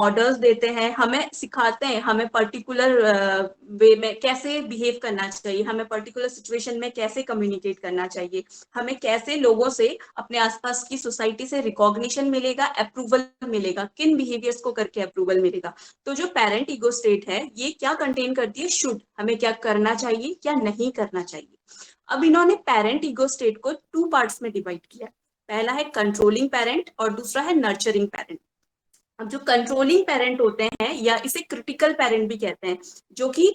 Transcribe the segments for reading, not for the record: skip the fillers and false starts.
Orders देते हैं, हमें सिखाते हैं हमें पर्टिकुलर वे में कैसे बिहेव करना चाहिए, हमें पर्टिकुलर सिचुएशन में कैसे कम्युनिकेट करना चाहिए, हमें कैसे लोगों से, अपने आसपास की सोसाइटी से रिकॉग्निशन मिलेगा, अप्रूवल मिलेगा, किन बिहेवियर्स को करके अप्रूवल मिलेगा। तो जो पेरेंट ईगो स्टेट है ये क्या कंटेन करती है, शुड, हमें क्या करना चाहिए क्या नहीं करना चाहिए। अब इन्होंने पेरेंट ईगो स्टेट को 2 पार्ट्स में डिवाइड किया। पहला है कंट्रोलिंग पेरेंट और दूसरा है नर्चरिंग पेरेंट। अब जो कंट्रोलिंग पेरेंट होते हैं या इसे क्रिटिकल पेरेंट भी कहते हैं, जो कि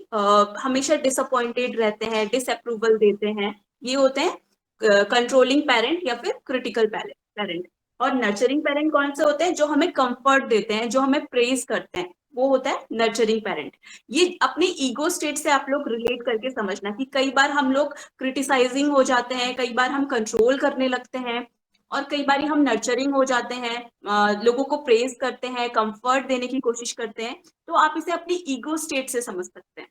हमेशा डिसअपॉइंटेड रहते हैं, डिसअप्रूवल देते हैं, ये होते हैं कंट्रोलिंग पेरेंट या फिर क्रिटिकल पेरेंट। और नर्चरिंग पेरेंट कौन से होते हैं, जो हमें कंफर्ट देते हैं, जो हमें प्रेज करते हैं, वो होता है नर्चरिंग पेरेंट। ये अपने ईगो स्टेट से आप लोग रिलेट करके समझना कि कई बार हम लोग क्रिटिसाइजिंग हो जाते हैं, कई बार हम कंट्रोल करने लगते हैं, और कई बार हम नर्चरिंग हो जाते हैं, लोगों को प्रेज करते हैं, कंफर्ट देने की कोशिश करते हैं। तो आप इसे अपनी ईगो स्टेट से समझ सकते हैं।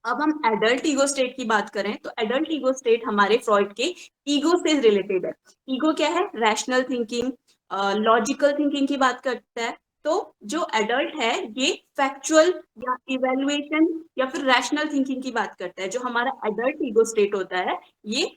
अब हम एडल्ट ईगो स्टेट की बात करें तो एडल्ट ईगो स्टेट हमारे फ्रॉइड के ईगो से रिलेटेड है। ईगो क्या है, रैशनल थिंकिंग, लॉजिकल थिंकिंग की बात करता है। तो जो एडल्ट है ये फैक्चुअल या इवेल्युएशन या फिर रैशनल थिंकिंग की बात करता है। जो हमारा एडल्ट ईगो स्टेट होता है ये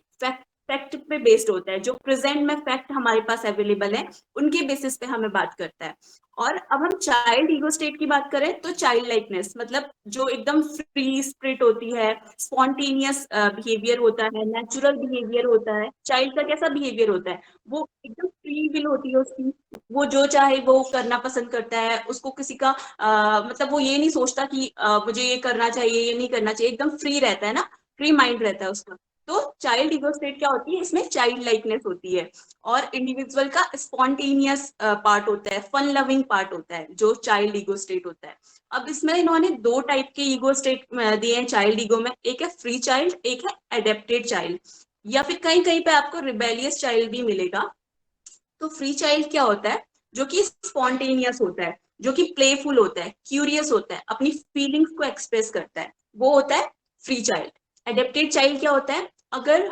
फैक्ट पे बेस्ड होता है, जो प्रेजेंट में फैक्ट हमारे पास अवेलेबल है उनके बेसिस पे हमें बात करता है। और अब हम चाइल्ड ईगो स्टेट की बात करें तो चाइल्ड लाइकनेस मतलब जो एकदम फ्री स्पिरिट होती है, स्पॉन्टेनियस बिहेवियर होता है, नेचुरल बिहेवियर होता है। चाइल्ड का कैसा बिहेवियर होता है, वो एकदम फ्री विल होती है उसकी, वो जो चाहे वो करना पसंद करता है, उसको किसी का मतलब वो ये नहीं सोचता कि मुझे ये करना चाहिए ये नहीं करना चाहिए, एकदम फ्री रहता है ना, फ्री माइंड रहता है उसका। तो चाइल्ड ईगो स्टेट क्या होती है, इसमें चाइल्ड लाइकनेस होती है। और इंडिविजुअल का स्पॉन्टेनियस पार्ट होता है, फन लविंग पार्ट होता है जो चाइल्ड ईगो स्टेट होता है। अब इसमें इन्होंने 2 टाइप के ईगो स्टेट दिए हैं चाइल्ड ईगो में, एक है फ्री चाइल्ड, एक है एडेप्टेड चाइल्ड, या फिर कहीं कहीं पे आपको रिबेलियस चाइल्ड भी मिलेगा। तो फ्री चाइल्ड क्या होता है, जो कि स्पॉन्टेनियस होता है, जो कि प्लेफुल होता है, क्यूरियस होता है, अपनी फीलिंग्स को एक्सप्रेस करता है, वो होता है फ्री चाइल्ड। एडेप्टेड चाइल्ड क्या होता है, अगर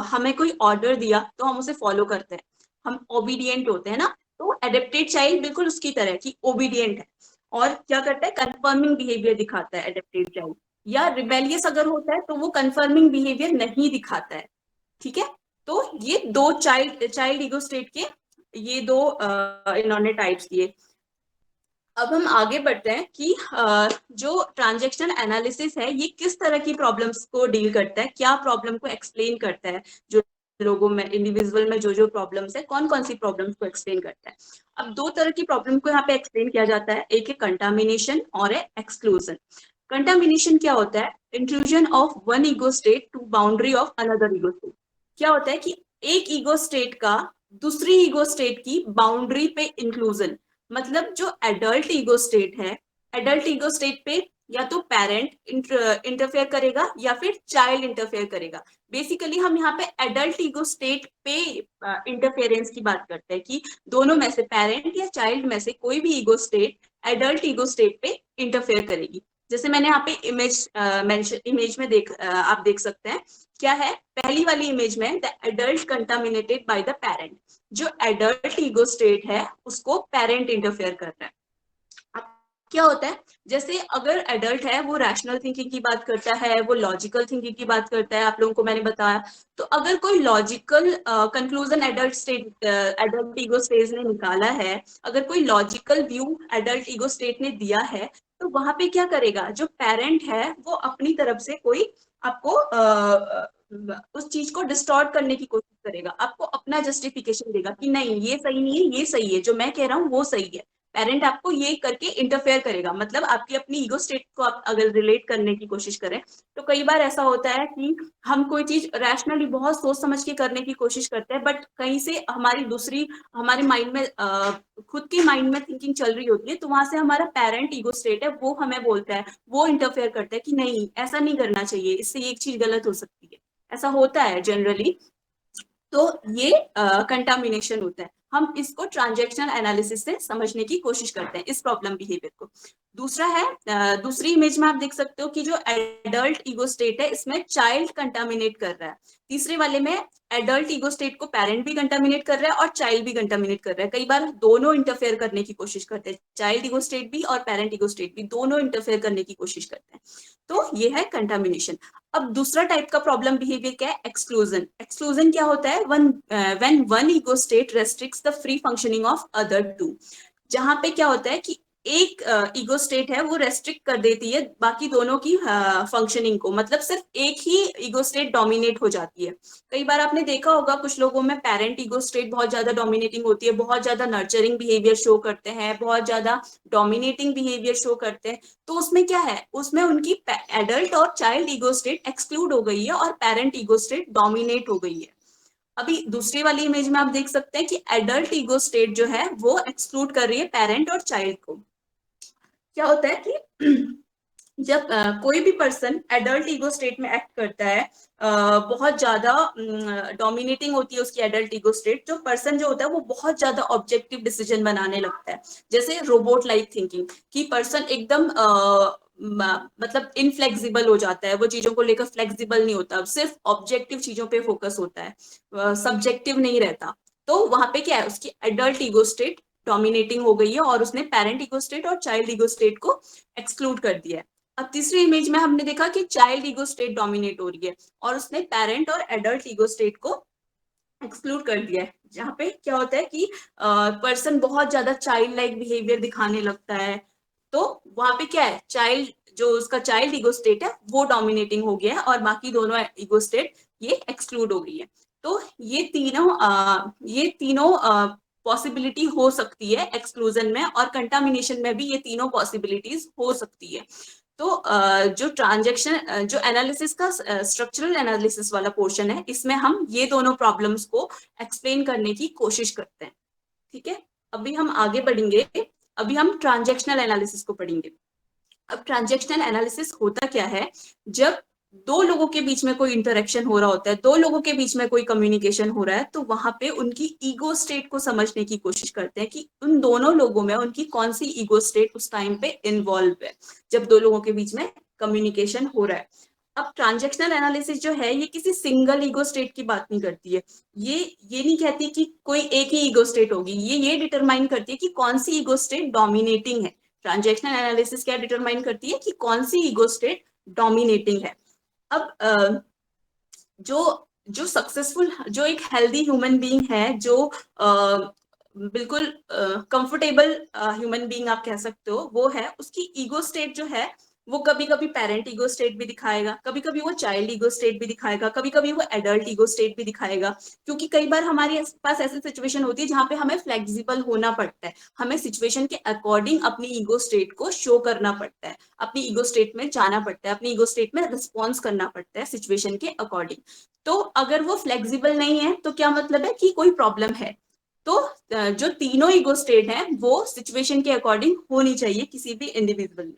हमें कोई ऑर्डर दिया तो हम उसे फॉलो करते हैं, हम ओबीडियंट होते हैं ना। तो एडेप्टेड चाइल्ड बिल्कुल उसकी तरह की ओबीडियंट है और क्या करता है, कंफर्मिंग बिहेवियर दिखाता है एडेप्टेड चाइल्ड। या रिबेलियस अगर होता है तो वो कंफर्मिंग बिहेवियर नहीं दिखाता है। ठीक है, तो ये 2 चाइल्ड चाइल्ड ईगो स्टेट के ये 2 इन्होंने टाइप्स दिए। अब हम आगे बढ़ते हैं कि जो ट्रांजैक्शनल एनालिसिस है ये किस तरह की प्रॉब्लम्स को डील करता है, क्या प्रॉब्लम को एक्सप्लेन करता है, जो लोगों में, इंडिविजुअल में जो जो प्रॉब्लम्स है, कौन कौन सी प्रॉब्लम्स को एक्सप्लेन करता है। अब 2 तरह की प्रॉब्लम को यहाँ पे एक्सप्लेन किया जाता है, एक है कंटामिनेशन और है एक्सक्लूजन। कंटामिनेशन क्या होता है, intrusion of one ego state to boundary of another ego state. क्या होता है कि एक ईगो स्टेट का दूसरी ईगो स्टेट की बाउंड्री पे इंक्लूजन। मतलब जो एडल्ट ईगो स्टेट है, एडल्ट ईगो स्टेट पे या तो पेरेंट इंटरफेयर करेगा या फिर चाइल्ड इंटरफेयर करेगा। बेसिकली हम यहाँ पे एडल्ट ईगो स्टेट पे इंटरफेरेंस की बात करते हैं कि दोनों में से, पेरेंट या चाइल्ड में से कोई भी ego state adult ego state पे इंटरफेयर करेगी। जैसे मैंने यहाँ पे इमेज में आप देख सकते हैं क्या है, पहली वाली इमेज में the adult contaminated by the parent. जो एडल्ट ईगो स्टेट है उसको पेरेंट इंटरफेयर कर रहा है। अब क्या होता है, जैसे अगर एडल्ट है वो रैशनल थिंकिंग की बात करता है, वो लॉजिकल थिंकिंग की बात करता है, आप लोगों को मैंने बताया। तो अगर कोई logical conclusion adult ego state ने निकाला है, अगर कोई logical view adult ego state ने दिया है, तो वहां पे क्या करेगा, जो पेरेंट है वो अपनी तरफ से कोई आपको उस चीज को डिस्टॉर्ट करने की कोशिश करेगा, आपको अपना जस्टिफिकेशन देगा कि नहीं ये सही नहीं है, ये सही है, जो मैं कह रहा हूँ वो सही है। पेरेंट आपको ये करके इंटरफेयर करेगा, मतलब आपकी अपनी ईगो स्टेट को आप अगर रिलेट करने की कोशिश करें तो कई बार ऐसा होता है कि हम कोई चीज रैशनली बहुत सोच समझ के करने की कोशिश करते हैं, बट कहीं से हमारी दूसरी, हमारे माइंड में खुद के माइंड में थिंकिंग चल रही होती है, तो वहां से हमारा पेरेंट ईगो स्टेट है वो हमें बोलता है, वो इंटरफेयर करता है कि नहीं ऐसा नहीं करना चाहिए, इससे एक चीज गलत हो सकती है। ऐसा होता है जनरली। तो ये कंटामिनेशन होता है। हम इसको ट्रांजैक्शनल एनालिसिस से समझने की कोशिश करते हैं इस प्रॉब्लम बिहेवियर को। दूसरा है, दूसरी इमेज में आप देख सकते हो कि जो एडल्ट ईगो स्टेट है इसमें चाइल्ड कंटामिनेट कर रहा है, तीसरे वाले में एडल्ट ईगो स्टेट को पेरेंट भी कंटामिनेट कर रहा है और चाइल्ड भी कंटामिनेट कर रहा है। कई बार दोनों इंटरफेयर करने की कोशिश करते हैं, चाइल्ड ईगो स्टेट भी और पेरेंट ईगो स्टेट भी, दोनों इंटरफेयर करने की कोशिश करते हैं। तो ये है कंटामिनेशन। अब दूसरा टाइप का प्रॉब्लम बिहेवियर क्या है? एक्सक्लूजन। एक्सक्लूजन क्या होता है? When one ego state restricts the free functioning of other two. जहां पे क्या होता है कि एक ईगो स्टेट है वो रेस्ट्रिक्ट कर देती है बाकी दोनों की फंक्शनिंग को, मतलब सिर्फ एक ही ईगो स्टेट डोमिनेट हो जाती है। कई बार आपने देखा होगा कुछ लोगों में पेरेंट ईगो स्टेट बहुत ज्यादा डोमिनेटिंग होती है, बहुत ज्यादा नर्चरिंग बिहेवियर शो करते हैं, बहुत ज्यादा डोमिनेटिंग बिहेवियर शो करते हैं। तो उसमें क्या है? उसमें उनकी एडल्ट और चाइल्ड ईगो स्टेट एक्सक्लूड हो गई है और पेरेंट ईगो स्टेट डोमिनेट हो गई है। अभी दूसरी वाली इमेज में आप देख सकते हैं कि एडल्ट ईगो स्टेट जो है वो एक्सक्लूड कर रही है पेरेंट और चाइल्ड को। क्या होता है कि जब कोई भी पर्सन एडल्ट ईगो स्टेट में एक्ट करता है, बहुत ज्यादा डोमिनेटिंग होती है उसकी एडल्ट ईगो स्टेट, जो पर्सन जो होता है वो बहुत ज्यादा ऑब्जेक्टिव डिसीजन बनाने लगता है, जैसे रोबोट लाइक थिंकिंग, कि पर्सन एकदम मतलब इनफ्लेक्सिबल हो जाता है, वो चीजों को लेकर फ्लेक्सिबल नहीं होता, सिर्फ ऑब्जेक्टिव चीजों पे फोकस होता है, सब्जेक्टिव नहीं रहता। तो वहां पे क्या है? उसकी एडल्ट ईगो स्टेट डोमिनेटिंग हो गई है और उसने पेरेंट ईगो स्टेट और चाइल्ड ईगो स्टेट को एक्सक्लूड कर दिया है। अब तीसरी इमेज में हमने देखा कि चाइल्ड ईगो स्टेट डोमिनेट हो रही है और उसने पेरेंट और एडल्ट ईगो स्टेट को एक्सक्लूड कर दिया है। जहाँ पे क्या होता है कि पर्सन बहुत ज्यादा चाइल्ड लाइक बिहेवियर दिखाने लगता है। तो वहां पे क्या है? चाइल्ड, जो उसका चाइल्ड ईगो स्टेट है वो डोमिनेटिंग हो गया है और बाकी दोनों ईगो स्टेट ये एक्सक्लूड हो गई है। तो ये तीनों पॉसिबिलिटी हो सकती है एक्सक्लूजन में, और कंटामिनेशन में भी ये तीनों पॉसिबिलिटीज हो सकती है। तो जो ट्रांजेक्शन जो एनालिसिस का स्ट्रक्चरल एनालिसिस वाला पोर्शन है, इसमें हम ये दोनों प्रॉब्लम्स को एक्सप्लेन करने की कोशिश करते हैं। ठीक है, अभी हम आगे बढ़ेंगे। अभी हम ट्रांजेक्शनल एनालिसिस को पढ़ेंगे। अब ट्रांजेक्शनल एनालिसिस होता क्या है? जब दो लोगों के बीच में कोई इंटरेक्शन हो रहा होता है, दो लोगों के बीच में कोई कम्युनिकेशन हो रहा है, तो वहां पे उनकी ईगो स्टेट को समझने की कोशिश करते हैं कि उन दोनों लोगों में उनकी कौन सी ईगो स्टेट उस टाइम पे इन्वॉल्व है, जब दो लोगों के बीच में कम्युनिकेशन हो रहा है। अब ट्रांजेक्शनल एनालिसिस जो है ये किसी सिंगल ईगो स्टेट की बात नहीं करती है। ये नहीं कहती कि कोई एक ही ईगो स्टेट होगी, ये डिटरमाइन करती है कि कौन सी ईगो स्टेट डोमिनेटिंग है। ट्रांजेक्शनल एनालिसिस क्या डिटरमाइन करती है? कि कौन सी ईगो स्टेट डोमिनेटिंग है। अब जो जो सक्सेसफुल, जो एक हेल्दी ह्यूमन बीइंग है, जो बिल्कुल कंफर्टेबल ह्यूमन बीइंग आप कह सकते हो, वो है उसकी ईगो स्टेट जो है वो कभी कभी पेरेंट ईगो स्टेट भी दिखाएगा, कभी कभी वो चाइल्ड ईगो स्टेट भी दिखाएगा, कभी कभी वो एडल्ट ईगो स्टेट भी दिखाएगा। क्योंकि कई बार हमारे पास ऐसी सिचुएशन होती है जहाँ पे हमें फ्लेक्सिबल होना पड़ता है, हमें सिचुएशन के अकॉर्डिंग अपनी ईगो स्टेट को शो करना पड़ता है, अपनी ईगो स्टेट में जाना पड़ता है, अपनी ईगो स्टेट में रिस्पॉन्स करना पड़ता है सिचुएशन के अकॉर्डिंग। तो अगर वो फ्लेक्सिबल नहीं है तो क्या मतलब है? कि कोई प्रॉब्लम है। तो जो तीनों ईगो स्टेट हैं वो सिचुएशन के अकॉर्डिंग होनी चाहिए किसी भी इंडिविजुअल में।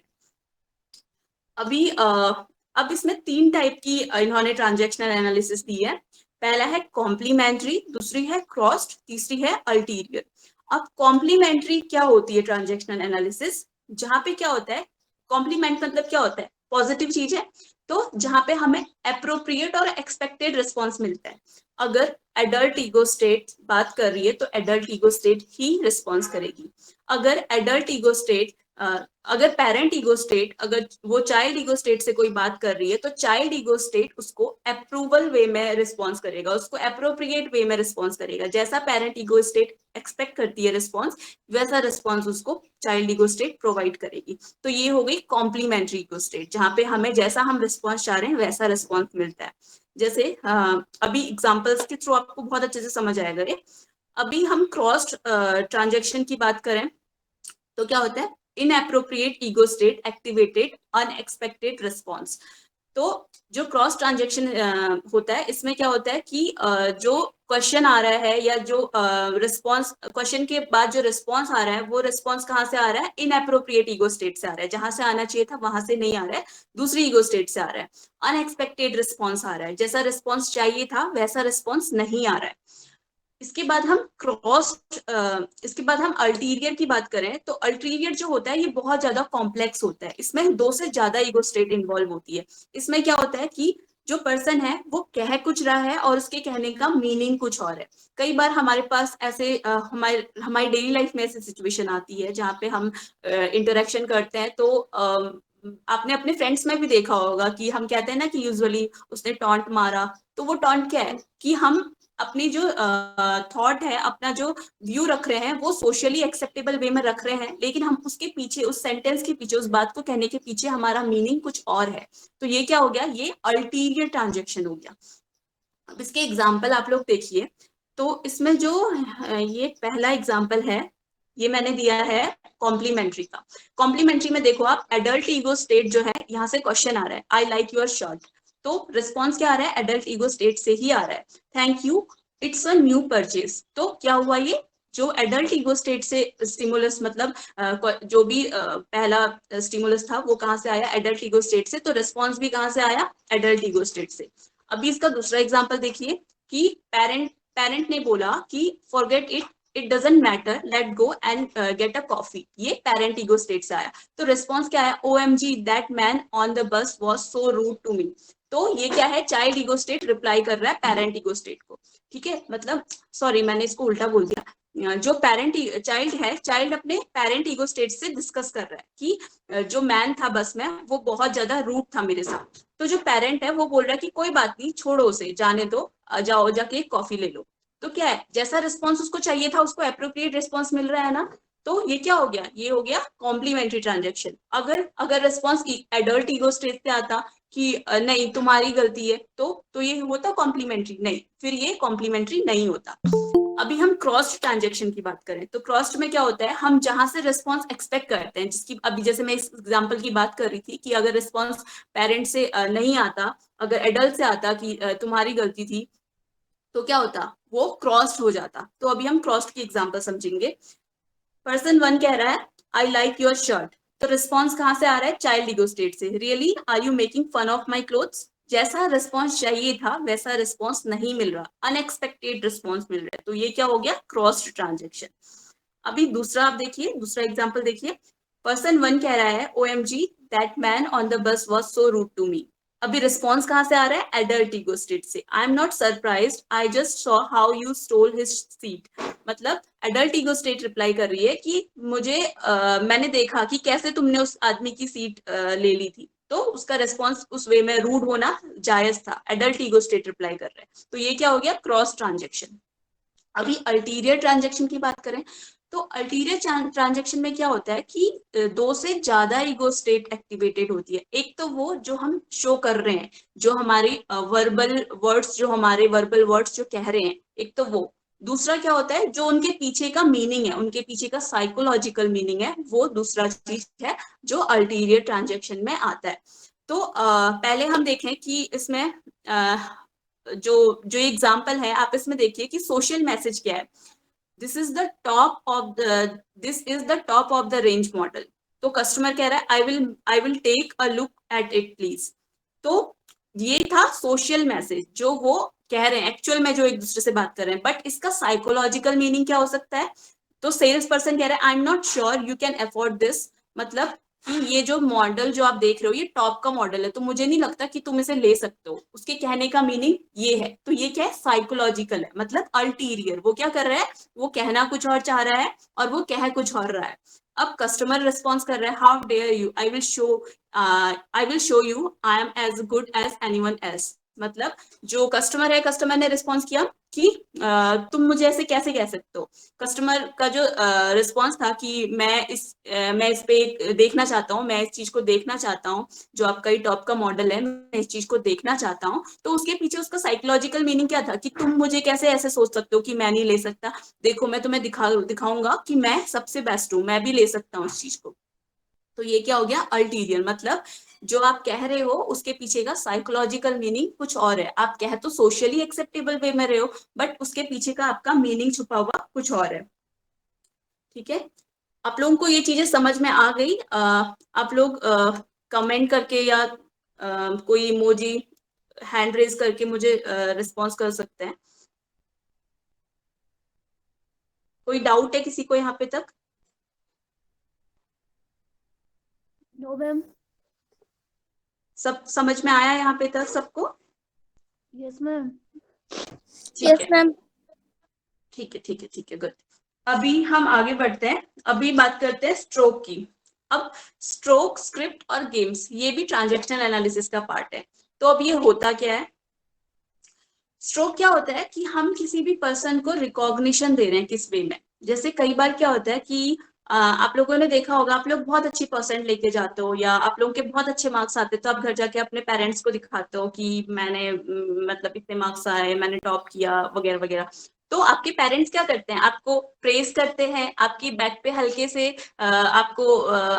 अभी अब इसमें तीन टाइप की इन्होंने ट्रांजैक्शनल एनालिसिस दी है। पहला है कॉम्प्लीमेंट्री, दूसरी है क्रॉस्ड, तीसरी है अल्टीरियर। अब कॉम्प्लीमेंट्री क्या होती है ट्रांजैक्शनल एनालिसिस? जहां पे क्या होता है, कॉम्प्लीमेंट मतलब क्या होता है? पॉजिटिव चीज है, तो जहां पे हमें अप्रोप्रिएट और एक्सपेक्टेड रिस्पॉन्स मिलता है। अगर एडल्ट ईगो स्टेट बात कर रही है तो एडल्ट ईगो स्टेट ही रिस्पॉन्स करेगी। अगर एडल्ट ईगो स्टेट अगर पेरेंट ईगो स्टेट, अगर वो चाइल्ड ईगो स्टेट से कोई बात कर रही है तो चाइल्ड ईगो स्टेट उसको अप्रूवल वे में रिस्पॉन्स करेगा, उसको अप्रोप्रिएट वे में रिस्पॉन्स करेगा। जैसा पेरेंट ईगो स्टेट एक्सपेक्ट करती है रिस्पॉन्स, वैसा रिस्पॉन्स उसको चाइल्ड ईगो स्टेट प्रोवाइड करेगी। तो ये हो गई कॉम्प्लीमेंट्री ईगो स्टेट, जहां पे हमें जैसा हम रिस्पॉन्स चाह रहे हैं वैसा रिस्पॉन्स मिलता है। जैसे अभी एग्जाम्पल्स के थ्रू आपको बहुत अच्छे से समझ आएगा ये। अभी हम क्रॉस ट्रांजेक्शन की बात करें तो क्या होता है? Inappropriate ego state activated unexpected response. तो जो क्रॉस ट्रांजेक्शन होता है इसमें क्या होता है कि जो क्वेश्चन आ रहा है या जो रिस्पॉन्स, क्वेश्चन के बाद जो रिस्पॉन्स आ रहा है वो रिस्पॉन्स कहाँ से आ रहा है? इनएप्रोप्रिएट ईगो स्टेट से आ रहा है, जहां से आना चाहिए था वहां से नहीं आ रहा है, दूसरी ईगो स्टेट से आ रहा है। अनएक्सपेक्टेड रिस्पॉन्स आ रहा है, जैसा रिस्पॉन्स चाहिए था वैसा रिस्पॉन्स नहीं आ रहा है। इसके बाद हम इसके बाद हम अल्टीरियर की बात करें तो अल्टीरियर जो होता है ये बहुत ज्यादा कॉम्प्लेक्स होता है, इसमें दो से ज्यादा ईगो स्टेट इन्वॉल्व होती है। इसमें क्या होता है कि जो पर्सन है वो कह कुछ रहा है और उसके कहने का मीनिंग कुछ और है। कई बार हमारे पास ऐसे हमारे हमारी डेली लाइफ में ऐसी सिचुएशन आती है जहाँ पे हम इंटरेक्शन करते हैं, तो आपने अपने फ्रेंड्स में भी देखा होगा कि हम कहते हैं ना कि यूजुअली उसने टॉन्ट मारा। तो वो टॉन्ट क्या है कि हम अपनी जो थॉट है, अपना जो व्यू रख रहे हैं वो सोशली एक्सेप्टेबल वे में रख रहे हैं, लेकिन हम उसके पीछे, उस सेंटेंस के पीछे, उस बात को कहने के पीछे हमारा मीनिंग कुछ और है। तो ये क्या हो गया, ये अल्टीरियर ट्रांजेक्शन हो गया। अब इसके एग्जाम्पल आप लोग देखिए। तो इसमें जो ये पहला एग्जाम्पल है, ये मैंने दिया है कॉम्प्लीमेंट्री का। कॉम्प्लीमेंट्री में देखो आप, एडल्ट ईगो स्टेट जो है, यहाँ से क्वेश्चन आ रहा है, आई लाइक योर शर्ट। तो रिस्पॉन्स क्या आ रहा है, एडल्ट ईगो स्टेट से ही आ रहा है, thank you, it's a new purchase. तो क्या हुआ, ये जो एडल्ट ईगो स्टेट से स्टिमुलस, मतलब जो भी पहला स्टिमुलस था वो कहाँ से आया, एडल्ट ईगो स्टेट से। तो रिस्पॉन्स भी कहाँ से आया, एडल्ट ईगो स्टेट से। अभी इसका दूसरा एग्जाम्पल देखिए कि पेरेंट पेरेंट ने बोला कि forget it, it doesn't matter, let go and get a coffee. ये पेरेंट ईगो स्टेट से आया। तो रिस्पॉन्स क्या है, O M G, that man on the bus was so rude to me. तो ये क्या है, चाइल्ड ईगो स्टेट रिप्लाई कर रहा है पेरेंट ईगो स्टेट को। ठीक है, मतलब सॉरी मैंने इसको उल्टा बोल दिया। जो पेरेंट चाइल्ड है, चाइल्ड अपने पेरेंट ईगो स्टेट से डिस्कस कर रहा है कि जो मैन था बस में वो बहुत ज्यादा रूड था मेरे साथ। तो जो पेरेंट है वो बोल रहा है कि कोई बात नहीं, छोड़ो उसे, जाने दो, जाओ जाके कॉफी ले लो। तो क्या है, जैसा रिस्पॉन्स उसको चाहिए था उसको एप्रोप्रिएट रिस्पॉन्स मिल रहा है ना। तो ये क्या हो गया, ये हो गया कॉम्प्लीमेंट्री ट्रांजेक्शन। अगर अगर रिस्पॉन्स एडल्ट ईगो स्टेट से आता कि नहीं तुम्हारी गलती है, तो ये होता कॉम्प्लीमेंट्री, नहीं, फिर ये कॉम्प्लीमेंट्री नहीं होता। अभी हम क्रॉस्ड ट्रांजेक्शन की बात करें तो क्रॉस्ड में क्या होता है, हम जहां से रिस्पॉन्स एक्सपेक्ट करते हैं, जिसकी अभी जैसे मैं इस एग्जांपल की बात कर रही थी कि अगर रिस्पॉन्स पेरेंट से नहीं आता, अगर एडल्ट से आता कि तुम्हारी गलती थी, तो क्या होता, वो क्रॉस्ड हो जाता। तो अभी हम क्रॉस्ड की एग्जांपल समझेंगे। पर्सन वन कह रहा है आई लाइक योर शर्ट। तो रिस्पॉन्स कहां से आ रहा है, चाइल्ड ईगो स्टेट से, really are you making fun of my clothes. जैसा रिस्पॉन्स चाहिए था वैसा रिस्पॉन्स नहीं मिल रहा, अनएक्सपेक्टेड रिस्पॉन्स मिल रहा है। तो ये क्या हो गया, क्रॉस्ड ट्रांजेक्शन। अभी दूसरा आप देखिए, दूसरा एग्जाम्पल देखिए। पर्सन वन कह रहा है O M G, that man on the bus was so rude to me. अभी रिस्पॉन्स कहां से आ रहा है, एडल्ट ईगो स्टेट से, आई am not surprise, I just saw how you stall his seat. मतलब एडल्ट ईगो स्टेट रिप्लाई कर रही है कि मुझे मैंने देखा कि कैसे तुमने उस आदमी की सीट ले ली थी। तो उसका रिस्पॉन्स उस वे में रूड होना जायज था, एडल्ट ईगो स्टेट रिप्लाई कर रहा है। तो ये क्या हो गया, क्रॉस ट्रांजेक्शन। अभी अल्टीरियर ट्रांजेक्शन की बात करें तो अल्टीरियर ट्रांजेक्शन में क्या होता है कि दो से ज्यादा ईगो स्टेट एक्टिवेटेड होती है। एक तो वो जो हम शो कर रहे हैं, जो हमारे वर्बल वर्ड्स, जो हमारे वर्बल वर्ड्स जो कह रहे हैं, एक तो वो। दूसरा क्या होता है, जो उनके पीछे का मीनिंग है, उनके पीछे का साइकोलॉजिकल मीनिंग है, वो दूसरा चीज है जो अल्टीरियर ट्रांजेक्शन में आता है। तो पहले हम देखें कि इसमें जो जो एग्जाम्पल है आप इसमें देखिए कि सोशल मैसेज क्या है। This is the top of the this is the top of the range model. तो कस्टमर कह रहा है I will take a look at it please. तो ये था सोशल मैसेज जो वो कह रहे हैं, एक्चुअल में जो एक दूसरे से बात कर रहे हैं, बट इसका साइकोलॉजिकल मीनिंग क्या हो सकता है। तो सेल्स पर्सन कह रहा है I am not sure you can afford this. मतलब कि ये जो मॉडल जो आप देख रहे हो ये टॉप का मॉडल है, तो मुझे नहीं लगता कि तुम इसे ले सकते हो। उसके कहने का मीनिंग ये है। तो ये क्या है, साइकोलॉजिकल है, मतलब अल्टीरियर। वो क्या कर रहा है, वो कहना कुछ और चाह रहा है और वो कह कुछ और रहा है। अब कस्टमर रिस्पॉन्स कर रहा है, how dare you, I will show you I am as good as anyone else. मतलब जो कस्टमर है, कस्टमर ने रिस्पॉन्स किया कि तुम मुझे ऐसे कैसे कह सकते हो। कस्टमर का जो रिस्पॉन्स था कि मैं इस पे देखना चाहता हूँ, मैं इस चीज को देखना चाहता हूँ, जो आपका ये टॉप का मॉडल है, मैं इस चीज को देखना चाहता हूँ। तो उसके पीछे उसका साइकोलॉजिकल मीनिंग क्या था कि तुम मुझे कैसे ऐसे सोच सकते हो कि मैं नहीं ले सकता। देखो मैं तुम्हें दिखाऊंगा कि मैं सबसे बेस्ट हूँ, मैं भी ले सकता हूँ इस चीज को। तो ये क्या हो गया, अल्टीरियर। मतलब जो आप कह रहे हो उसके पीछे का साइकोलॉजिकल मीनिंग कुछ और है। आप कह तो सोशली एक्सेप्टेबल वे में रहे हो, बट उसके पीछे का आपका मीनिंग छुपा हुआ कुछ और है। ठीक है, आप लोगों को ये चीजें समझ में आ गई। आप लोग कमेंट करके या कोई इमोजी हैंड रेज करके मुझे रिस्पॉन्स कर सकते हैं। कोई डाउट है किसी को यहाँ पे तक? No ma'am. सब समझ में आया यहाँ पे तक सबको? Yes ma'am. ठीक यस है, मैम। ठीक है, ठीक है, ठीक है, गुड। अभी हम आगे बढ़ते हैं, अभी बात करते हैं स्ट्रोक की। अब स्ट्रोक, स्क्रिप्ट और गेम्स, ये भी ट्रांजैक्शनल एनालिसिस का पार्ट है। तो अब ये होता क्या है? स्ट्रोक क्या होता है कि हम किसी भी पर्सन को रिकॉग्निशन दे रहे हैं किस वे में। जैसे कई बार क्या होता है कि आप लोगों ने देखा होगा, आप लोग बहुत अच्छी परसेंट लेके जाते हो या आप लोगों के बहुत अच्छे मार्क्स आते हैं, तो आप घर जाके अपने पेरेंट्स को दिखाते हो कि मैंने मतलब इतने मार्क्स आए, मैंने टॉप किया, वगैरह वगैरह। तो आपके पेरेंट्स क्या करते हैं? आपको प्रेज करते हैं, आपकी बैक पे हल्के से आपको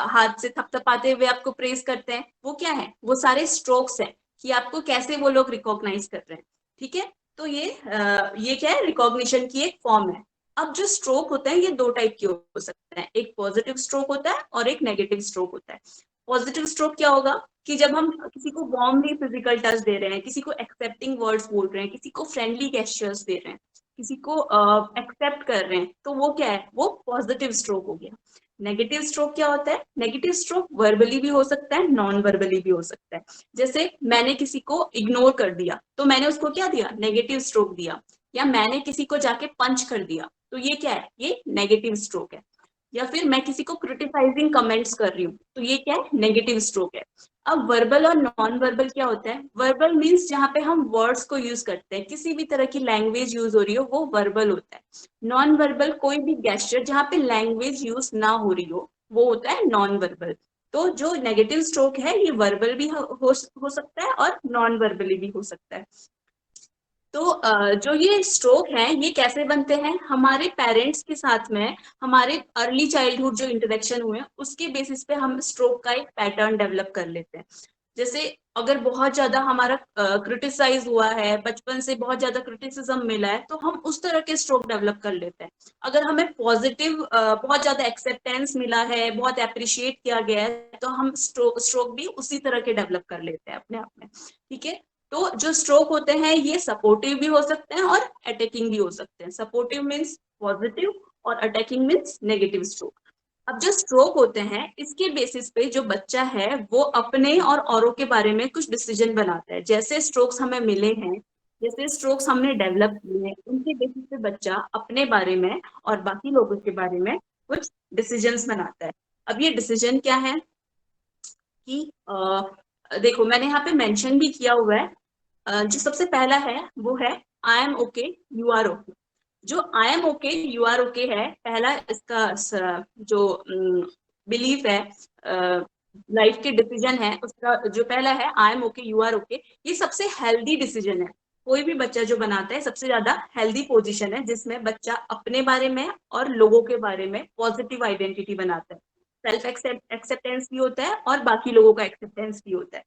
हाथ से थपथपाते हुए आपको प्रेज करते हैं। वो क्या है? वो सारे स्ट्रोक्स हैं कि आपको कैसे वो लोग रिकॉग्नाइज कर रहे हैं। ठीक है, तो ये क्या है? रिकॉग्निशन की एक फॉर्म है। अब जो स्ट्रोक होते हैं ये दो टाइप के हो सकते हैं, एक पॉजिटिव स्ट्रोक होता है और एक नेगेटिव स्ट्रोक होता है। पॉजिटिव स्ट्रोक क्या होगा कि जब हम किसी को वार्मली फिजिकल टच दे रहे हैं, किसी को एक्सेप्टिंग वर्ड्स बोल रहे हैं, किसी को फ्रेंडली गेस्चर्स दे रहे हैं, किसी को एक्सेप्ट कर रहे हैं, तो वो क्या है? वो पॉजिटिव स्ट्रोक हो गया। नेगेटिव स्ट्रोक क्या होता है? नेगेटिव स्ट्रोक वर्बली भी हो सकता है, नॉन वर्बली भी हो सकता है। जैसे मैंने किसी को इग्नोर कर दिया, तो मैंने उसको क्या दिया? नेगेटिव स्ट्रोक दिया। या मैंने किसी को जाके पंच कर दिया, तो ये क्या है? ये नेगेटिव स्ट्रोक है। या फिर मैं किसी को क्रिटिसाइजिंग कमेंट्स कर रही हूँ, तो ये क्या है? नेगेटिव स्ट्रोक है। अब वर्बल और नॉन वर्बल क्या होता है? वर्बल मीन्स जहाँ पे हम वर्ड्स को यूज करते हैं, किसी भी तरह की लैंग्वेज यूज हो रही हो, वो वर्बल होता है। नॉन वर्बल कोई भी गेस्चर जहाँ पे लैंग्वेज यूज ना हो रही वो होता है नॉन वर्बल। तो जो नेगेटिव स्ट्रोक है ये वर्बल भी हो सकता है और नॉन वर्बली भी हो सकता है। तो जो ये स्ट्रोक है ये कैसे बनते हैं? हमारे पेरेंट्स के साथ में हमारे अर्ली चाइल्डहुड जो इंटरेक्शन हुए उसके बेसिस पे हम स्ट्रोक का एक पैटर्न डेवलप कर लेते हैं। जैसे अगर बहुत ज्यादा हमारा क्रिटिसाइज हुआ है, बचपन से बहुत ज्यादा क्रिटिसिज्म मिला है, तो हम उस तरह के स्ट्रोक डेवलप कर लेते हैं। अगर हमें पॉजिटिव बहुत ज्यादा एक्सेप्टेंस मिला है, बहुत अप्रिशिएट किया गया है, तो हम स्ट्रोक भी उसी तरह के डेवलप कर लेते हैं अपने आप में। ठीक है, तो जो स्ट्रोक होते हैं ये सपोर्टिव भी हो सकते हैं और अटैकिंग भी हो सकते हैं। सपोर्टिव मीन्स पॉजिटिव और अटैकिंग मीन्स नेगेटिव स्ट्रोक। अब जो स्ट्रोक होते हैं इसके बेसिस पे जो बच्चा है वो अपने और औरों के बारे में कुछ डिसीजन बनाता है। जैसे स्ट्रोक्स हमें मिले हैं, जैसे स्ट्रोक्स हमने डेवलप किए हैं, उनके बेसिस पे बच्चा अपने बारे में और बाकी लोगों के बारे में कुछ डिसीजंस बनाता है। अब ये डिसीजन क्या है कि देखो मैंने यहाँ पे मेंशन भी किया हुआ है। जो सबसे पहला है वो है I am okay, you are okay. जो I am okay, you are okay है, पहला इसका जो बिलीफ है, लाइफ के डिसीजन है, उसका जो पहला है I am okay, you are okay, ये सबसे हेल्दी डिसीजन है। कोई भी बच्चा जो बनाता है सबसे ज्यादा हेल्दी पोजीशन है जिसमें बच्चा अपने बारे में और लोगों के बारे में पॉजिटिव आइडेंटिटी बनाता है। सेल्फ एक्सेप्टेंस भी होता है और बाकी लोगों का एक्सेप्टेंस भी होता है।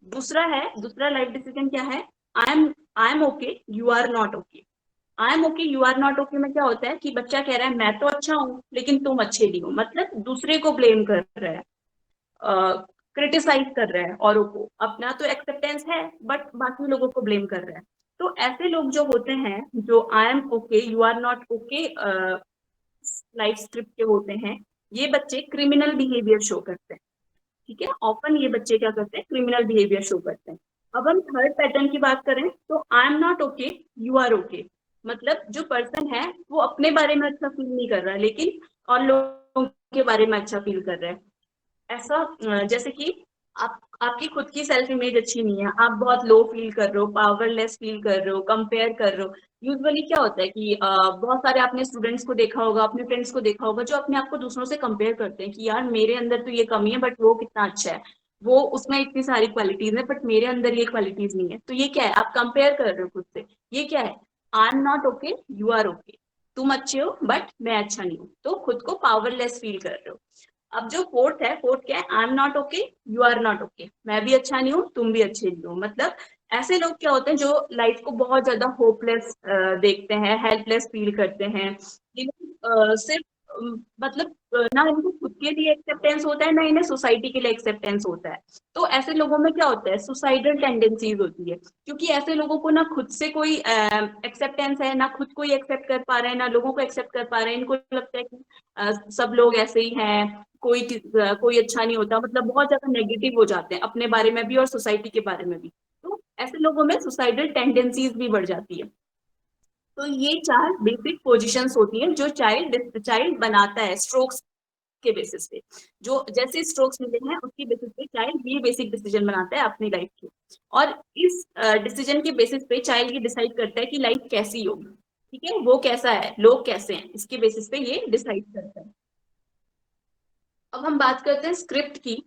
दूसरा है, दूसरा लाइफ डिसीजन क्या है? I am okay, you are not okay. I am okay, you are not okay में क्या होता है कि बच्चा कह रहा है मैं तो अच्छा हूँ लेकिन तुम अच्छे नहीं हो, मतलब दूसरे को ब्लेम कर रहा है, क्रिटिसाइज कर रहा है औरों को। अपना तो एक्सेप्टेंस है बट बाकी लोगों को ब्लेम कर रहा है। तो ऐसे लोग जो होते हैं, जो I am okay you are not okay life script के होते हैं, ये बच्चे क्रिमिनल बिहेवियर शो करते हैं। ठीक है, ऑफन ये बच्चे क्या करते हैं? क्रिमिनल बिहेवियर शो करते हैं। अब हम थर्ड पैटर्न की बात करें तो I am not okay, you are okay. मतलब जो पर्सन है वो अपने बारे में अच्छा फील नहीं कर रहा है लेकिन और लोगों के बारे में अच्छा फील कर रहा है। ऐसा जैसे कि आपकी खुद की सेल्फ इमेज अच्छी नहीं है, आप बहुत लो फील कर रहे हो, पावरलेस फील कर रहे हो, कंपेयर कर रहे हो। यूजुअली क्या होता है कि बहुत सारे आपने स्टूडेंट्स को देखा होगा, अपने फ्रेंड्स को देखा होगा, जो अपने आप को दूसरों से कंपेयर करते हैं कि यार मेरे अंदर तो ये कमी है बट वो कितना अच्छा है, वो उसमें इतनी सारी क्वालिटीज है बट मेरे अंदर ये क्वालिटीज नहीं है। तो ये क्या है? आप कंपेयर कर रहे हो खुद से। ये क्या है? I am not okay, you are okay. तुम अच्छे हो बट मैं अच्छा नहीं हूँ, तो खुद को पावरलेस फील कर रहे हो। अब जो फोर्थ है, फोर्थ क्या है? I am not okay, you are not okay. मैं भी अच्छा नहीं हूँ, तुम भी अच्छे नहीं हो। मतलब ऐसे लोग क्या होते हैं जो लाइफ को बहुत ज्यादा होपलेस देखते हैं, हेल्पलेस फील करते हैं। ये लोग सिर्फ मतलब ना इनको खुद के लिए एक्सेप्टेंस होता है ना इन्हें सोसाइटी के लिए एक्सेप्टेंस होता है। तो ऐसे लोगों में क्या होता है? सुसाइडल टेंडेंसीज होती है, क्योंकि ऐसे लोगों को ना खुद से कोई एक्सेप्टेंस है, ना खुद को ही एक्सेप्ट कर पा रहे हैं, ना लोगों को एक्सेप्ट कर पा रहे हैं। इनको लगता है कि सब लोग ऐसे ही हैं, कोई अच्छा नहीं होता, मतलब बहुत ज्यादा नेगेटिव हो जाते हैं अपने बारे में भी और सोसाइटी के बारे में भी। तो ऐसे लोगों में सुसाइडल टेंडेंसीज भी बढ़ जाती है। तो ये 4 बेसिक पोजीशंस होती हैं जो चाइल्ड बनाता है स्ट्रोक्स के बेसिस पे। जो जैसे स्ट्रोक्स मिले हैं उसकी बेसिस पे चाइल्ड ये बेसिक डिसीजन बनाता है अपनी लाइफ की, और इस डिसीजन के बेसिस पे चाइल्ड ये डिसाइड करता है कि लाइफ कैसी होगी। ठीक है, वो कैसा है, लोग कैसे हैं, इसके बेसिस पे ये डिसाइड करता है। अब हम बात करते हैं स्क्रिप्ट की।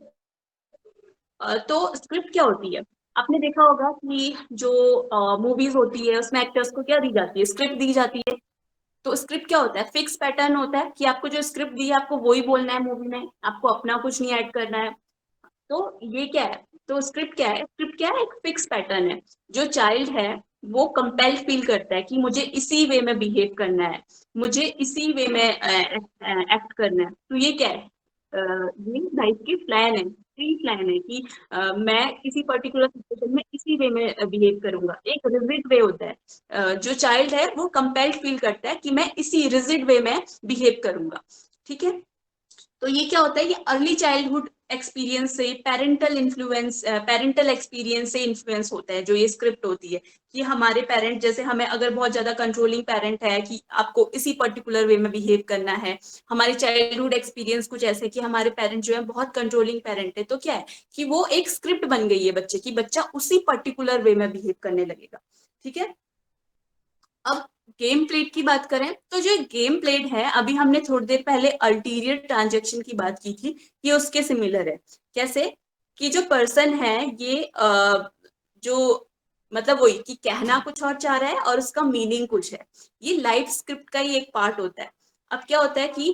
तो स्क्रिप्ट क्या होती है? आपने देखा होगा कि जो मूवीज होती है उसमें एक्टर्स को क्या दी जाती है, स्क्रिप्ट दी जाती है। तो स्क्रिप्ट क्या होता है? फिक्स पैटर्न होता है कि आपको जो स्क्रिप्ट दी है आपको वही बोलना है मूवी में, आपको अपना कुछ नहीं ऐड करना है। तो ये क्या है? तो स्क्रिप्ट क्या है? स्क्रिप्ट क्या है? एक फिक्स पैटर्न है। जो चाइल्ड है वो कंपेल्ड फील करता है कि मुझे इसी वे में बिहेव करना है, मुझे इसी वे में एक्ट करना है। तो ये क्या है? ये लाइफ की प्लान है, प्री प्लान है कि मैं किसी पर्टिकुलर सिचुएशन में इसी वे में बिहेव करूंगा। एक रिजिड वे होता है। जो चाइल्ड है वो कंपेल्ड फील करता है कि मैं इसी रिजिड वे में बिहेव करूंगा। ठीक है। तो ये क्या होता है? ये अर्ली चाइल्डहुड एक्सपीरियंस से, पेरेंटल एक्सपीरियंस से इन्फ्लुएंस होता है। जो ये स्क्रिप्ट होती है कि हमारे पेरेंट, जैसे हमें अगर बहुत ज्यादा कंट्रोलिंग पेरेंट है कि आपको इसी पर्टिकुलर वे में बिहेव करना है। हमारे चाइल्डहुड एक्सपीरियंस कुछ ऐसे कि हमारे पेरेंट जो है बहुत कंट्रोलिंग पेरेंट है, तो क्या है कि वो एक स्क्रिप्ट बन गई है बच्चे की, बच्चा उसी पर्टिकुलर वे में बिहेव करने लगेगा। ठीक है। अब गेम प्लेट की बात करें तो जो गेम प्लेट है, अभी हमने थोड़ी देर पहले अल्टीरियर ट्रांजेक्शन की बात की थी, ये उसके सिमिलर है। कैसे? कि जो पर्सन है ये जो मतलब वही कि कहना कुछ और चाह रहा है और उसका मीनिंग कुछ है। ये लाइफ स्क्रिप्ट का ही एक पार्ट होता है। अब क्या होता है कि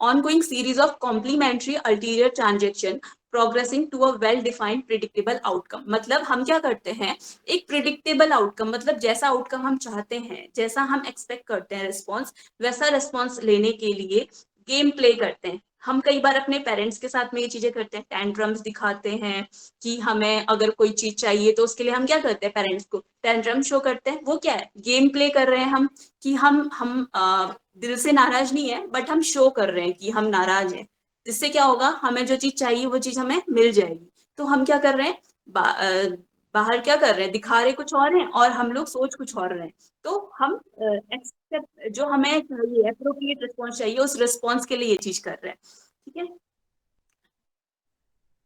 ongoing series of complementary ulterior transaction progressing to a well defined predictable outcome. मतलब हम क्या करते हैं, एक प्रिडिक्टेबल आउटकम, मतलब जैसा आउटकम हम चाहते हैं, जैसा हम एक्सपेक्ट करते हैं रिस्पॉन्स, वैसा रिस्पॉन्स लेने के लिए गेम प्ले करते हैं। हम कई बार अपने पेरेंट्स के साथ में ये चीजें करते हैं, टैंट्रम्स दिखाते हैं कि हमें अगर कोई चीज चाहिए तो उसके लिए हम क्या करते हैं, पेरेंट्स को टैंट्रम शो करते हैं। वो क्या है? गेम प्ले कर रहे हैं हम, कि हम दिल से नाराज नहीं है बट हम शो कर रहे हैं कि हम नाराज हैं। जिससे क्या होगा, हमें जो चीज चाहिए वो चीज हमें मिल जाएगी। तो हम क्या कर रहे हैं, बाहर क्या कर रहे हैं, दिखा रहे कुछ और हैं और हम लोग सोच कुछ और रहे हैं। तो हम एक्सेप्ट जो हमें चाहिए, अप्रोप्रिएट रिस्पॉन्स चाहिए, उस रिस्पॉन्स के लिए ये चीज कर रहे हैं। ठीक है।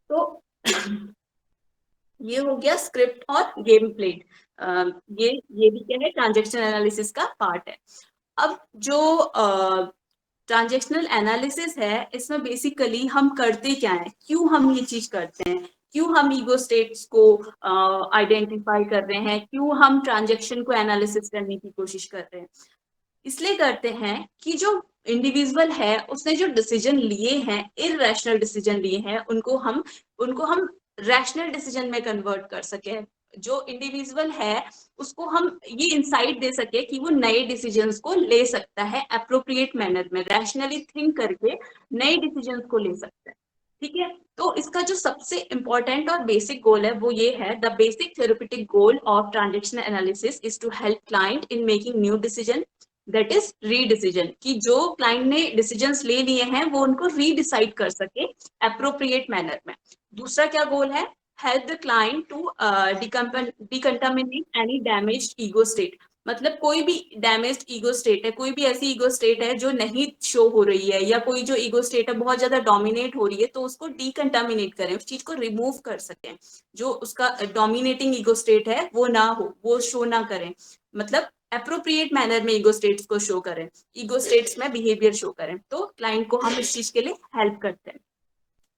तो ये हो गया स्क्रिप्ट और गेम प्लेट। ये भी क्या है, ट्रांजेक्शन एनालिसिस का पार्ट है। अब जो ट्रांजेक्शनल एनालिसिस है, इसमें बेसिकली हम करते क्या है, क्यों हम ये चीज करते हैं, क्यों हम ईगो स्टेट्स को आइडेंटिफाई कर रहे हैं, क्यों हम ट्रांजेक्शन को एनालिसिस करने की कोशिश कर रहे हैं। इसलिए करते हैं कि जो इंडिविजुअल है उसने जो डिसीजन लिए हैं, इररेशनल डिसीजन लिए हैं, उनको हम रैशनल डिसीजन में कन्वर्ट कर सके। जो इंडिविजुअल है उसको हम ये इंसाइट दे सके कि वो नए डिसीजंस को ले सकता है, अप्रोप्रिएट मैनर में रैशनली थिंक करके नए डिसीजंस को ले सकता है। ठीक है। तो इसका जो सबसे इंपॉर्टेंट और बेसिक गोल है वो ये है, the basic therapeutic goal of transactional analysis is to help client in making new decision, that is redecision. कि जो क्लाइंट ने डिसीजंस ले लिए हैं वो उनको रीडिसाइड कर सके अप्रोप्रिएट मैनर में। दूसरा क्या गोल है, help the client to decontaminate any damaged ego state. मतलब कोई भी डैमेज्ड ईगो स्टेट है, कोई भी ऐसी ईगो स्टेट है जो नहीं शो हो रही है, या कोई जो ईगो स्टेट है बहुत ज्यादा डोमिनेट हो रही है, तो उसको डिकंटामिनेट करें, उस चीज को रिमूव कर सकें। जो उसका डोमिनेटिंग ईगो स्टेट है वो ना हो, वो शो ना करें। मतलब अप्रोप्रिएट मैनर में ईगो स्टेट्स को शो करें, ईगो स्टेट्स में बिहेवियर शो करें। तो क्लाइंट को हम इस चीज के लिए हेल्प करते हैं।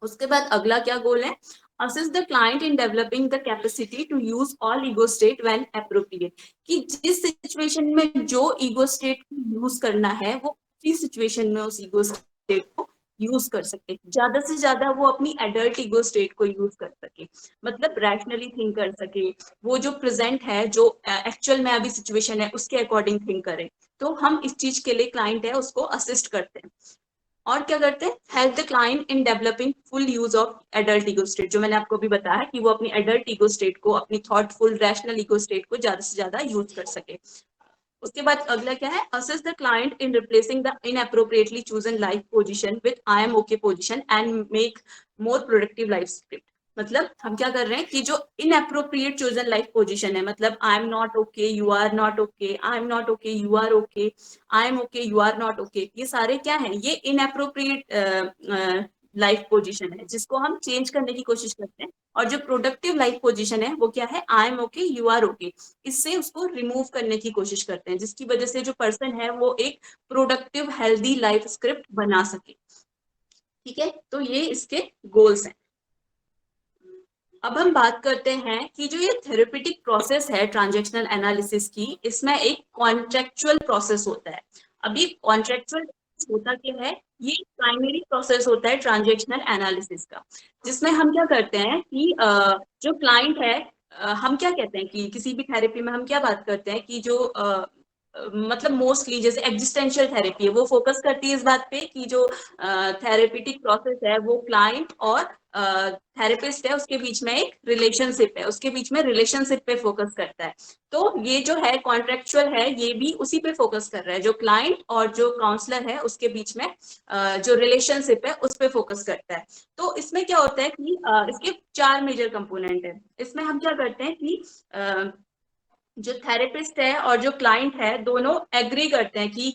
उसके बाद अगला क्या गोल है, assist the client in developing the capacity to use all ego state when appropriate। कि जिस सिचुएशन में जो ईगो स्टेट यूज करना है वो उसी सिचुएशन में उस ईगो स्टेट को यूज कर सके, ज्यादा से ज्यादा वो अपनी एडल्ट ईगो स्टेट को यूज कर सके, मतलब रैशनली थिंक कर सके। वो जो प्रेजेंट है, जो एक्चुअल में अभी सिचुएशन है उसके अकॉर्डिंग थिंक करे। तो हम इस चीज के लिए क्लाइंट है उसको असिस्ट करते हैं। और क्या करते हैं, help the client in developing full use of adult ego state. जो मैंने आपको भी बताया कि वो अपनी एडल्ट ईगो स्टेट को, अपनी थॉटफुल रैशनल ईगो स्टेट को ज्यादा से ज्यादा यूज कर सके। उसके बाद अगला क्या है, assist the client in replacing the inappropriately chosen life position with I am okay position and make more productive life script. मतलब हम क्या कर रहे हैं कि जो इनअप्रोप्रिएट चोजन लाइफ पोजीशन है, मतलब I am not okay, you are not okay, I am not okay, you are okay, I am okay, you are not okay, ये सारे क्या है, ये इनअप्रोप्रिएट लाइफ पोजीशन है जिसको हम चेंज करने की कोशिश करते हैं। और जो प्रोडक्टिव लाइफ पोजीशन है वो क्या है, I am okay, you are okay, इससे उसको रिमूव करने की कोशिश करते हैं, जिसकी वजह से जो पर्सन है वो एक प्रोडक्टिव हेल्दी लाइफ स्क्रिप्ट बना सके। ठीक है, तो ये इसके गोल्स हैं। अब हम बात करते हैं कि जो ये थेरेपेटिक प्रोसेस है ट्रांजैक्शनल एनालिसिस की, इसमें एक कॉन्ट्रेक्चुअल प्रोसेस होता है। अभी कॉन्ट्रेक्चुअल होता क्या है, ये प्राइमरी प्रोसेस होता है ट्रांजैक्शनल एनालिसिस का, जिसमें हम क्या करते हैं कि जो क्लाइंट है, हम क्या कहते हैं कि किसी भी थेरेपी में हम क्या बात करते हैं कि जो मतलब मोस्टली जैसे एग्जिस्टेंशियल थेरेपी है, वो फोकस करती है इस बात पे कि जो थेरेपेटिक प्रोसेस है वो क्लाइंट और थेरेपिस्ट है उसके बीच में एक रिलेशनशिप है, उसके बीच में रिलेशनशिप पे फोकस करता है। तो ये जो है कॉन्ट्रेक्चुअल है, ये भी उसी पे फोकस कर रहा है, जो क्लाइंट और जो काउंसलर है उसके बीच में जो रिलेशनशिप है उस पे फोकस करता है। तो इसमें क्या होता है कि इसके 4 मेजर कंपोनेंट है। इसमें हम क्या करते हैं कि जो थेरेपिस्ट है और जो क्लाइंट है दोनों एग्री करते हैं कि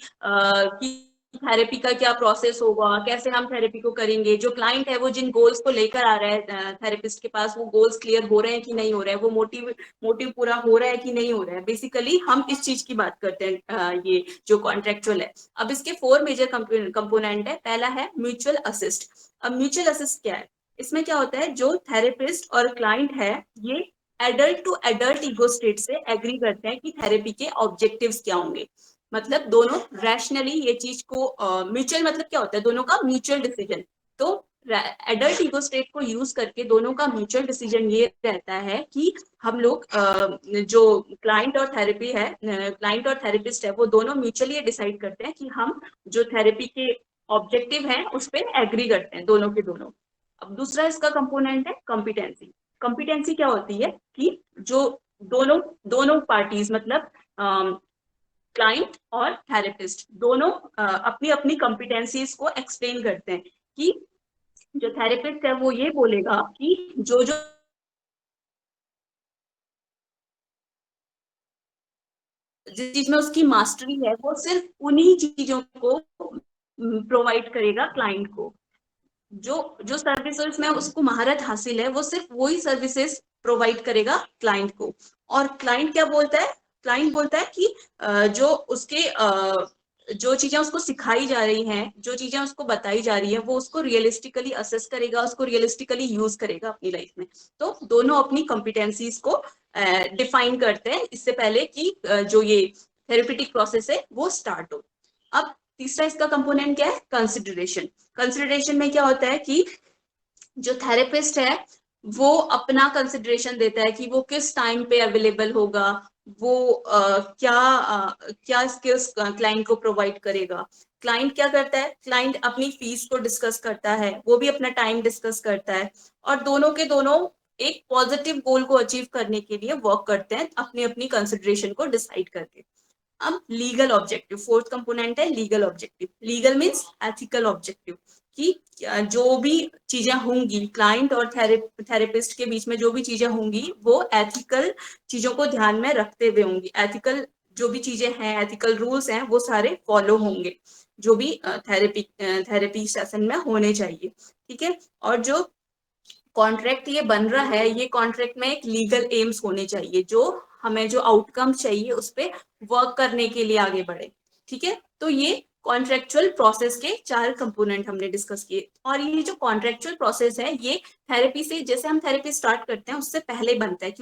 थेरेपी का क्या प्रोसेस होगा, कैसे हम थेरेपी को करेंगे। जो क्लाइंट है वो जिन गोल्स को लेकर आ रहा है थेरेपिस्ट के पास, वो गोल्स क्लियर हो रहे हैं कि नहीं हो रहे हैं, वो मोटिव पूरा हो रहा है कि नहीं हो रहा है। बेसिकली हम इस चीज की बात करते हैं, ये जो कॉन्ट्रेक्चुअल है। अब इसके 4 मेजर कंपोनेंट है। पहला है म्यूचुअल असिस्ट। अब म्यूचुअल असिस्ट क्या है, इसमें क्या होता है, जो थेरेपिस्ट और क्लाइंट है ये adult to adult ego state से एग्री करते हैं कि थेरेपी के ऑब्जेक्टिव्स क्या होंगे। मतलब दोनों रैशनली ये चीज को म्यूचुअल मतलब क्या होता है, दोनों का म्यूचुअल डिसीजन। तो एडल्ट ईगो स्टेट को यूज करके दोनों का म्यूचुअल डिसीजन ये रहता है कि हम लोग जो क्लाइंट और थेरेपी है, क्लाइंट और थेरेपिस्ट है, वो दोनों म्यूचुअली डिसाइड करते हैं कि हम जो थेरेपी के ऑब्जेक्टिव है उस पर एग्री करते हैं दोनों के दोनों। अब दूसरा इसका कंपोनेंट है कॉम्पिटेंसी। कॉम्पिटेंसी क्या होती है कि जो दोनों दोनों पार्टीज मतलब क्लाइंट और थेरेपिस्ट दोनों अपनी अपनी कॉम्पिटेंसीज को एक्सप्लेन करते हैं कि जो थेरेपिस्ट है वो ये बोलेगा कि जो जो जिस चीज में उसकी मास्टरी है वो सिर्फ उन्हीं चीजों को प्रोवाइड करेगा क्लाइंट को। जो जो सर्विसेज में उसको महारत हासिल है वो सिर्फ वही सर्विसेज प्रोवाइड करेगा क्लाइंट को। और क्लाइंट क्या बोलता है, क्लाइंट बोलता है कि जो उसके जो चीजें उसको सिखाई जा रही हैं, जो चीजें उसको बताई जा रही है, वो उसको रियलिस्टिकली असेस करेगा, उसको रियलिस्टिकली यूज करेगा अपनी लाइफ में। तो दोनों अपनी कॉम्पिटेंसीज को डिफाइन करते हैं इससे पहले कि जो ये थेरेपेटिक प्रोसेस है वो स्टार्ट हो। अब तीसरा इसका कंपोनेंट क्या है, कंसिडरेशन। कंसिडरेशन में क्या होता है कि जो थेरेपिस्ट है वो अपना कंसिडरेशन देता है कि वो किस टाइम पे अवेलेबल होगा, वो क्या स्किल्स क्लाइंट को प्रोवाइड करेगा। क्लाइंट क्या करता है, क्लाइंट अपनी फीस को डिस्कस करता है, वो भी अपना टाइम डिस्कस करता है, और दोनों के दोनों एक पॉजिटिव गोल को अचीव करने के लिए वर्क करते हैं अपनी अपनी कंसिडरेशन को डिसाइड करके। अब लीगल ऑब्जेक्टिव, फोर्थ कंपोनेंट है legal objective. Legal means ethical objective, कि जो भी चीजें होंगी क्लाइंट और थेरेपिस्ट के बीच में, जो भी चीजें होंगी वो एथिकल चीजों को ध्यान में रखते हुए होंगी। एथिकल जो भी चीजें हैं, एथिकल रूल्स हैं, वो सारे फॉलो होंगे जो भी थेरेपी सेशन में होने चाहिए। ठीक है, और जो कॉन्ट्रैक्ट ये बन रहा है, ये कॉन्ट्रैक्ट में एक लीगल एम्स होने चाहिए, जो हमें जो आउटकम चाहिए उस पर वर्क करने के लिए आगे बढ़े। ठीक है, तो ये कॉन्ट्रेक्चुअल प्रोसेस के 4 कंपोनेंट हमने डिस्कस किए। और ये जो कॉन्ट्रेक्चुअल प्रोसेस है ये थेरेपी से, जैसे हम थेरेपी स्टार्ट करते हैं उससे पहले बनता है।